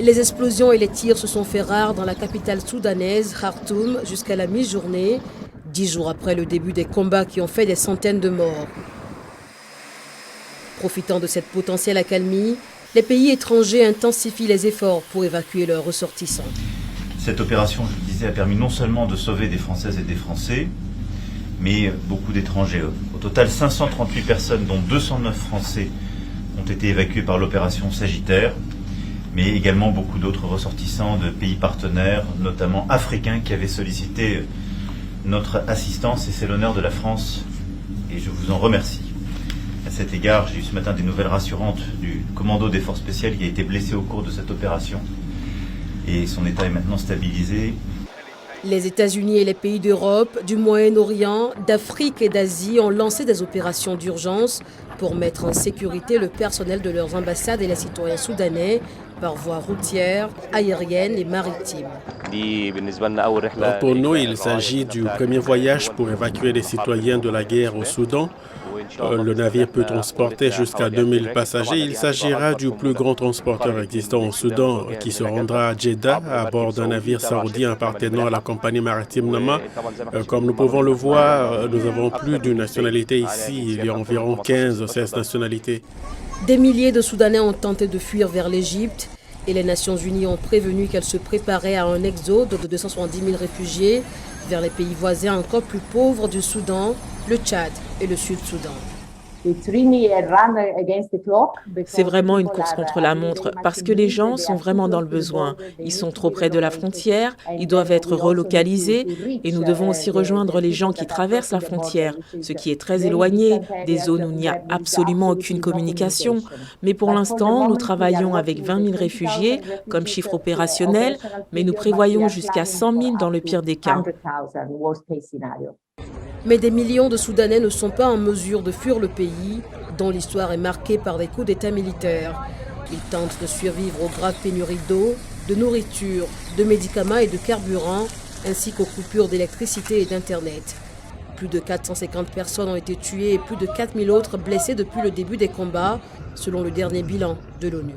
Les explosions et les tirs se sont fait rares dans la capitale soudanaise, Khartoum, jusqu'à la mi-journée, 10 jours après le début des combats qui ont fait des centaines de morts. Profitant de cette potentielle accalmie, les pays étrangers intensifient les efforts pour évacuer leurs ressortissants. Cette opération, je le disais, a permis non seulement de sauver des Françaises et des Français, mais beaucoup d'étrangers. Au total, 538 personnes, dont 209 Français, ont été évacuées par l'opération Sagittaire, mais également beaucoup d'autres ressortissants de pays partenaires, notamment africains, qui avaient sollicité notre assistance, et c'est l'honneur de la France, et je vous en remercie. À cet égard, j'ai eu ce matin des nouvelles rassurantes du commando des forces spéciales qui a été blessé au cours de cette opération, et son état est maintenant stabilisé. Les États-Unis et les pays d'Europe, du Moyen-Orient, d'Afrique et d'Asie ont lancé des opérations d'urgence pour mettre en sécurité le personnel de leurs ambassades et les citoyens soudanais par voie routière, aérienne et maritime. Pour nous, il s'agit du premier voyage pour évacuer les citoyens de la guerre au Soudan. Le navire peut transporter jusqu'à 2000 passagers. Il s'agira du plus grand transporteur existant au Soudan qui se rendra à Jeddah à bord d'un navire saoudien appartenant à la compagnie maritime Nama. Comme nous pouvons le voir, nous avons plus d'une nationalité ici. Il y a environ 15 ou 16 nationalités. Des milliers de Soudanais ont tenté de fuir vers l'Égypte et les Nations Unies ont prévenu qu'elles se préparaient à un exode de 270 000 réfugiés vers les pays voisins encore plus pauvres du Soudan, le Tchad et le Sud-Soudan. C'est vraiment une course contre la montre parce que les gens sont vraiment dans le besoin. Ils sont trop près de la frontière, ils doivent être relocalisés et nous devons aussi rejoindre les gens qui traversent la frontière, ce qui est très éloigné, des zones où il n'y a absolument aucune communication. Mais pour l'instant, nous travaillons avec 20 000 réfugiés comme chiffre opérationnel, mais nous prévoyons jusqu'à 100 000 dans le pire des cas. Mais des millions de Soudanais ne sont pas en mesure de fuir le pays, dont l'histoire est marquée par des coups d'État militaires. Ils tentent de survivre aux graves pénuries d'eau, de nourriture, de médicaments et de carburant, ainsi qu'aux coupures d'électricité et d'Internet. Plus de 450 personnes ont été tuées et plus de 4000 autres blessées depuis le début des combats, selon le dernier bilan de l'ONU.